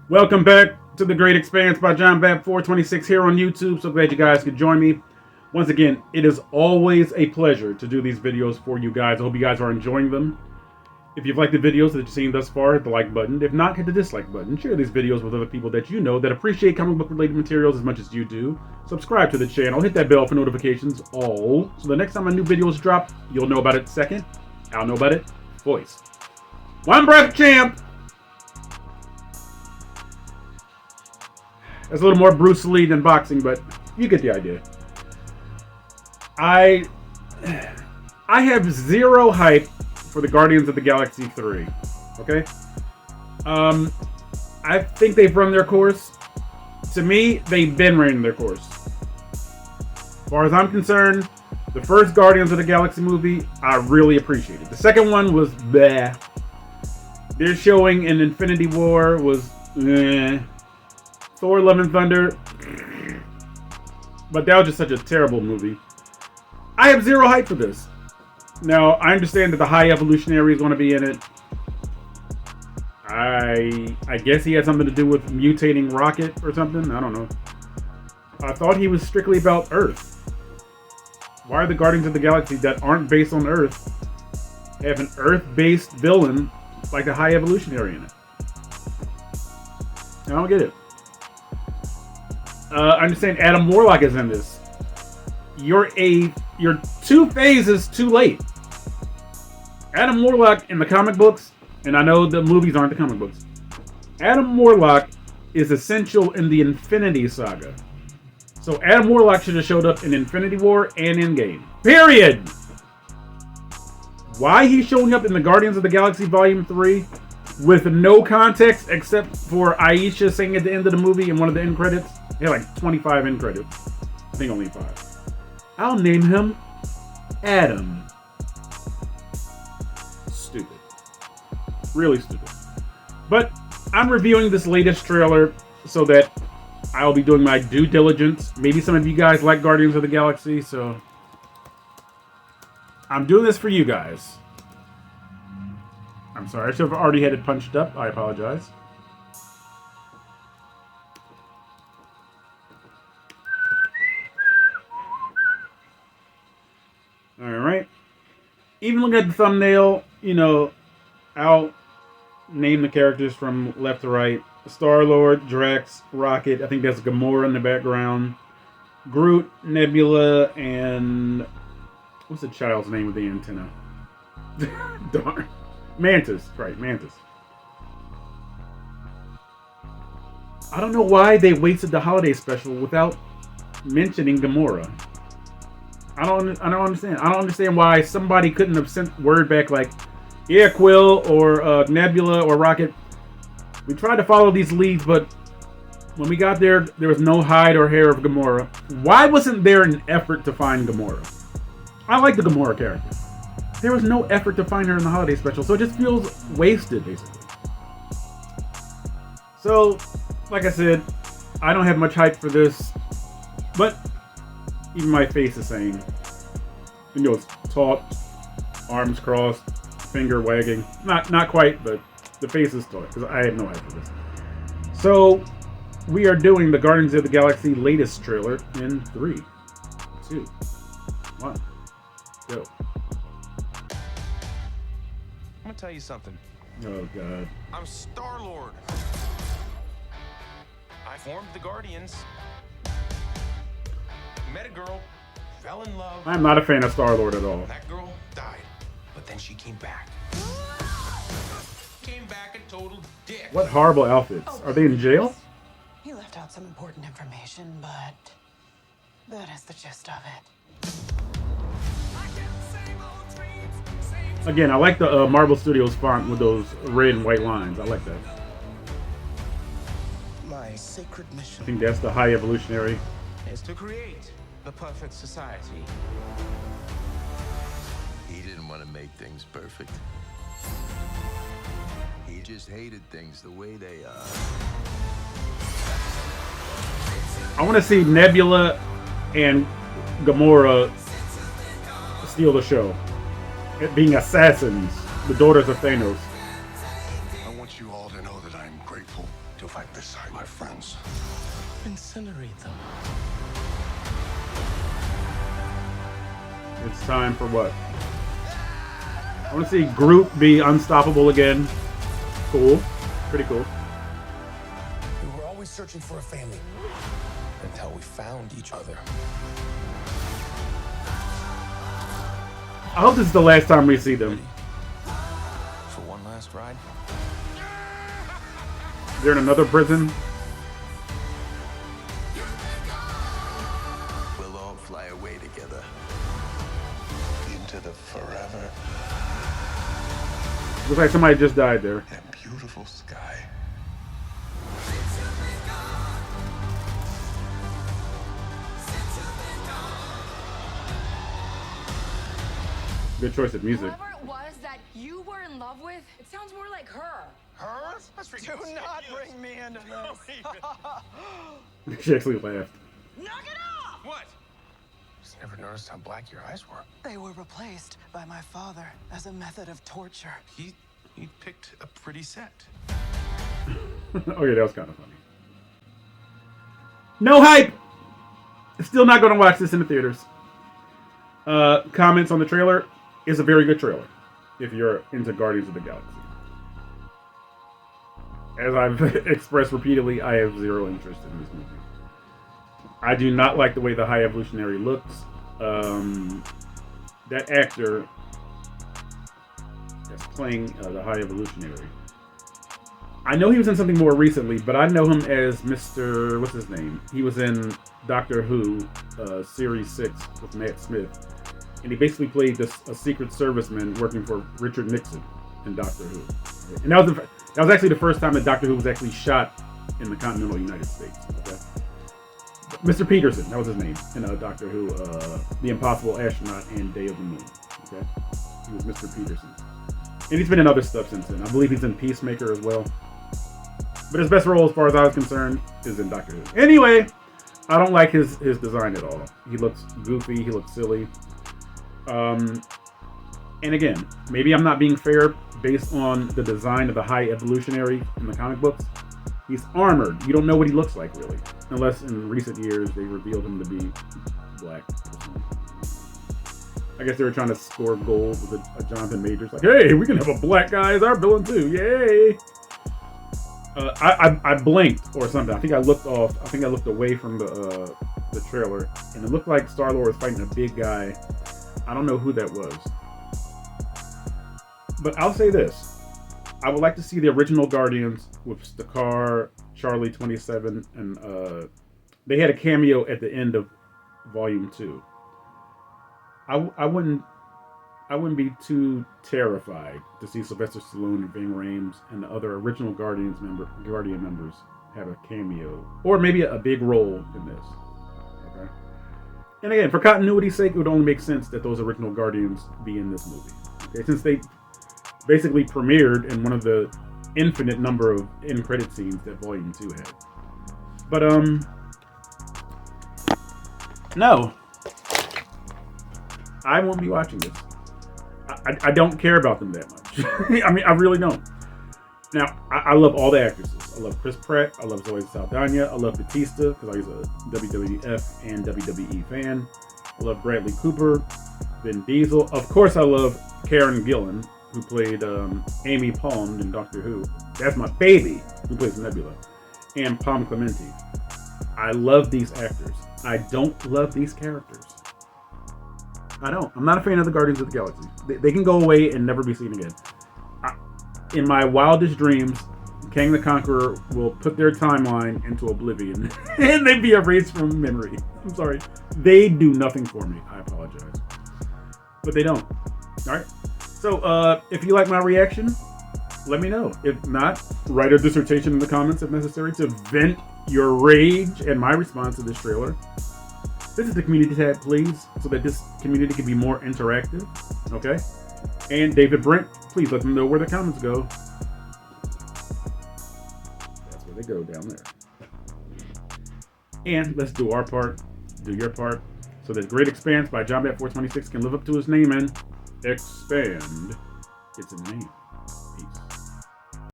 Welcome back to The Great Expanse by John Bap 426 here on YouTube. So glad you guys could join me. Once again, it is always a pleasure to do these videos for you guys. I hope you guys are enjoying them. If you've liked the videos that you've seen thus far, hit the like button. If not, hit the dislike button. Share these videos with other people that you know that appreciate comic book related materials as much as you do. Subscribe to the channel. Hit that bell for notifications all. So the next time a new video is dropped, you'll know about it second. I'll know about it voice. One breath champ! That's a little more Bruce Lee than boxing, but you get the idea. I have zero hype for the Guardians of the Galaxy 3. Okay? I think they've run their course. To me, they've been running their course. As far as I'm concerned, the first Guardians of the Galaxy movie, I really appreciated. The second one was bleh. Their showing in Infinity War was Thor: Love and Thunder, but that was just such a terrible movie. I have zero hype for this. Now, I understand that the High Evolutionary is going to be in it. I guess he had something to do with mutating Rocket or something. I don't know. I thought he was strictly about Earth. Why are the Guardians of the Galaxy that aren't based on Earth have an Earth-based villain like the High Evolutionary in it? I don't get it. I understand Adam Warlock is in this. You're 2 phases too late. Adam Warlock in the comic books, and I know the movies aren't the comic books. Adam Warlock is essential in the Infinity Saga. So Adam Warlock should have showed up in Infinity War and Endgame. Period! Why he's showing up in the Guardians of the Galaxy Volume 3 with no context except for Aisha saying at the end of the movie in one of the end credits? He had like 25 end credits. I think only 5. I'll name him Adam. Stupid. Really stupid. But I'm reviewing this latest trailer so that I'll be doing my due diligence. Maybe some of you guys like Guardians of the Galaxy, so I'm doing this for you guys. I'm sorry, I should have already had it punched up. I apologize. Alright. Even looking at the thumbnail, you know, I'll name the characters from left to right. Star-Lord, Drax, Rocket, I think that's Gamora in the background. Groot, Nebula, and what's the child's name with the antenna? Darn. Mantis, right, Mantis. I don't know why they wasted the holiday special without mentioning Gamora. I don't understand. I don't understand why somebody couldn't have sent word back like, yeah, Quill or Nebula or Rocket. We tried to follow these leads, but when we got there, there was no hide or hair of Gamora. Why wasn't there an effort to find Gamora? I like the Gamora character. There was no effort to find her in the holiday special, so it just feels wasted, basically. So, like I said, I don't have much hype for this, but even my face is saying, you know, it's taut, arms crossed, finger wagging. Not quite, but the face is taut, because I have no hype for this. So, we are doing the Guardians of the Galaxy latest trailer in 3, 2, 1, go. I'm gonna tell you something. Oh, God. I'm Star-Lord. I formed the Guardians. Met a girl, fell in love. I'm not a fan of Star-Lord at all. That girl died, but then she came back. Came back a total dick. What horrible outfits. Are they in jail? He left out some important information, but that is the gist of it. Again, I like the Marvel Studios font with those red and white lines. I like that. My sacred I mission think that's the High Evolutionary. is to create the perfect society. He didn't want to make things perfect. He just hated things the way they are. I want to see Nebula and Gamora steal the show. It being assassins, the daughters of Thanos. I want you all to know that I'm grateful to fight beside my friends. Incinerate them. It's time for what? I want to see Groot be unstoppable again. Cool. Pretty cool. We were always searching for a family until we found each other. I hope this is the last time we see them. For one last ride? They're in another prison. We'll all fly away together. Into the forever Looks like somebody just died there. and beautiful sky. Good choice of music. Whoever it was that you were in love with, it sounds more like her. Her? That's ridiculous. Do not bring me into this. She actually laughed. Knock it off! What? Just never noticed how black your eyes were. They were replaced by my father as a method of torture. He picked a pretty set. Oh yeah, that was kind of funny. No hype! Still not going to watch this in the theaters. Comments on the trailer. It's a very good trailer if you're into Guardians of the Galaxy. As I've expressed repeatedly, I have zero interest in this movie. I do not like the way the High Evolutionary looks. That actor that's playing the High Evolutionary, I know he was in something more recently, but I know him as Mr. What's his name? He was in Doctor Who, Series 6 with Matt Smith. And he basically played a Secret Serviceman working for Richard Nixon in Doctor Who. And that was actually the first time that Doctor Who was actually shot in the continental United States. Okay? Mr. Peterson, that was his name, in Doctor Who, The Impossible Astronaut and Day of the Moon. Okay? He was Mr. Peterson. And he's been in other stuff since then. I believe he's in Peacemaker as well. But his best role, as far as I was concerned, is in Doctor Who. Anyway, I don't like his design at all. He looks goofy. He looks silly. And again, maybe I'm not being fair based on the design of the High Evolutionary in the comic books. He's armored. You don't know what he looks like, really. Unless in recent years they revealed him to be black. I guess they were trying to score gold with a Jonathan Majors. Like, hey, we can have a black guy as our villain too. Yay! I blinked or something. I think I looked away from the trailer, and it looked like Star-Lord was fighting a big guy. I don't know who that was. But I'll say this. I would like to see the original Guardians with Stakar, Charlie 27, and they had a cameo at the end of Volume 2. I wouldn't be too terrified to see Sylvester Stallone and Ving Rhames and the other original Guardian members have a cameo, or maybe a big role in this. Okay. And again, for continuity's sake, it would only make sense that those original Guardians be in this movie. Okay, since they basically premiered in one of the infinite number of end credit scenes that Volume 2 had. But no, I won't be watching this. I don't care about them that much. I mean, I really don't. Now, I love all the actresses. I love Chris Pratt. I love Zoe Saldana. I love Bautista because I was a WWF and WWE fan. I love Bradley Cooper, Vin Diesel. Of course, I love Karen Gillan, who played Amy Pond in Doctor Who. That's my baby, who plays Nebula. And Palm Klementieff. I love these actors. I don't love these characters. I don't. I'm not a fan of the Guardians of the Galaxy. They can go away and never be seen again. In my wildest dreams, Kang the Conqueror will put their timeline into oblivion and they'd be erased from memory. I'm sorry. They do nothing for me. I apologize. But they don't. Alright? So, if you like my reaction, let me know. If not, write a dissertation in the comments if necessary to vent your rage at my response to this trailer. Visit the community tab, please, so that this community can be more interactive. Okay? And David Brent, please let them know where the comments go. That's where they go, down there. And let's do our part, do your part, so that Great Expanse by JohnBat426 can live up to his name and expand its name.